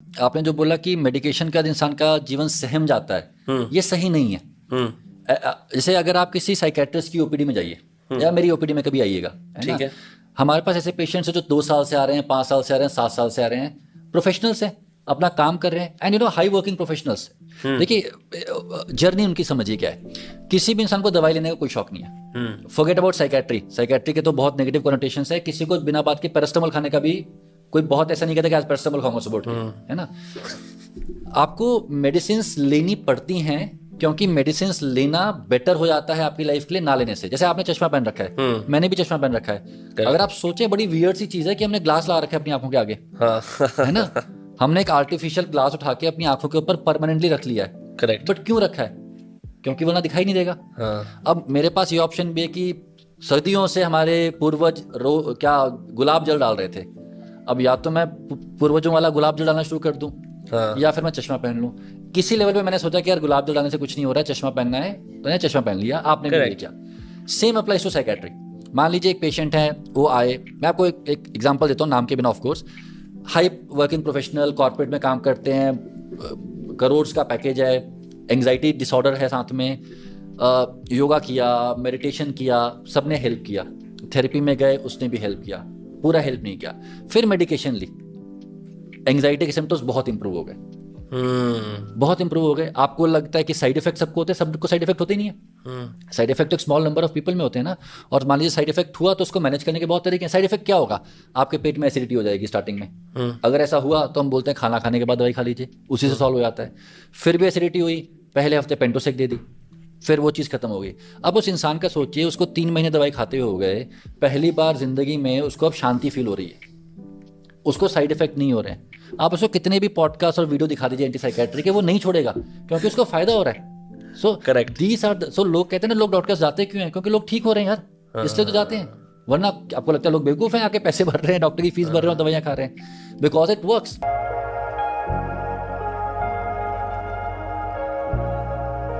आपने जो बोला कि मेडिकेशन का इंसान का जीवन सहम जाता है, ये सही नहीं है। जैसे अगर आप किसी साइकेट्रिस्ट की ओपीडी में जाइए या मेरी ओपीडी में कभी आइएगा, ठीक है, हमारे पास ऐसे पेशेंट्स हैं जो 2 साल से आ रहे हैं, 5 साल से आ रहे हैं, 7 साल से आ रहे हैं, प्रोफेशनल्स हैं, अपना काम कर रहे हैं, and you know high working professionals. देखिए जर्नी उनकी समझिए क्या है। किसी भी इंसान को दवाई लेने का कोई शौक नहीं है। फॉरगेट अबाउट साइकेट्री के तो बहुत नेगेटिव कॉनोटेशंस है। किसी को बिना बात के पैरास्टामोल खाने का भी कोई बहुत ऐसा नहीं कहता कि आज पैरास्टामोल खाऊंगा सुबह उठ के, है ना। आपको मेडिसिन लेनी पड़ती हैं क्योंकि मेडिसिन लेना बेटर हो जाता है आपकी लाइफ के लिए ना लेने से। जैसे आपने चश्मा पहन रखा है, मैंने भी चश्मा पहन रखा है। अगर आप सोचे, बड़ी वियर्ड सी चीज है कि हमने ग्लास लगा रखा है अपनी आंखों के आगे, है ना। हमने एक आर्टिफिशियल ग्लास उठा के अपनी आंखों के ऊपर परमानेंटली रख लिया है। करेक्ट। बट क्यों रखा है? क्योंकि वरना दिखाई नहीं देगा। अब मेरे पास ये ऑप्शन भी है कि सदियों से हमारे पूर्वज क्या गुलाब जल डाल रहे थे। अब या तो मैं पूर्वजों वाला गुलाब जल डालना शुरू कर दूं, या फिर मैं चश्मा पहन लूं। किसी लेवल पे मैंने सोचा कि यार गुलाब जल डालने से कुछ नहीं हो रहा है, चश्मा पहनना है, तो मैंने चश्मा पहन लिया। आपने भी किया। Same applies to psychiatry. मान लीजिए एक पेशेंट है, वो आए, मैं आपको एक एग्जांपल देता हूँ नाम के बिना, of course. High working professional, corporate में काम करते हैं, करोड़ का पैकेज है, एंग्जाइटी डिसऑर्डर है साथ में, योगा किया, मेडिटेशन किया, सबने हेल्प किया, थेरेपी में गए, उसने भी हेल्प किया, पूरा हेल्प नहीं किया। फिर मेडिकेशन ली, एंग्जाइटी के सिम्टम्स बहुत इंप्रूव हो गए, बहुत इंप्रूव हो गए। आपको लगता है कि साइड इफेक्ट सबको होते हैं? सबको साइड इफेक्ट होते नहीं है। साइड इफेक्ट एक स्मॉल नंबर ऑफ पीपल में होते हैं ना। और मान लीजिए साइड इफेक्ट हुआ तो उसको मैनेज करने के बहुत तरीके हैं। साइड इफेक्ट क्या होगा? आपके पेट में एसिडिटी हो जाएगी स्टार्टिंग में। अगर ऐसा हुआ तो हम बोलते हैं खाना खाने के बाद दवाई खा लीजिए, उसी से सॉल्व हो जाता है। फिर भी एसिडिटी हुई, पहले हफ्ते पेंटोसेक दे दी, फिर वो चीज़ खत्म हो गई। अब उस इंसान का सोचिए, उसको 3 महीने दवाई खाते हुए हो गए, पहली बार जिंदगी में उसको अब शांति फील हो रही है, उसको साइड इफेक्ट नहीं हो रहे हैं। आप उसको कितने भी पॉडकास्ट और वीडियो दिखा दीजिए एंटी साइकेट्री के, वो नहीं छोड़ेगा क्योंकि उसको फायदा हो रहा है। So correct. These are so लोग कहते हैं ना, लोग डॉक्टर्स जाते क्यों हैं? क्योंकि लोग ठीक हो रहे हैं यार, इसलिए तो जाते हैं। वरना आपको लगता है लोग बेवकूफ़ हैं, आके पैसे भर रहे हैं, डॉक्टर की फीस भर रहे हैं और दवाइयाँ खा रहे हैं? Because it works.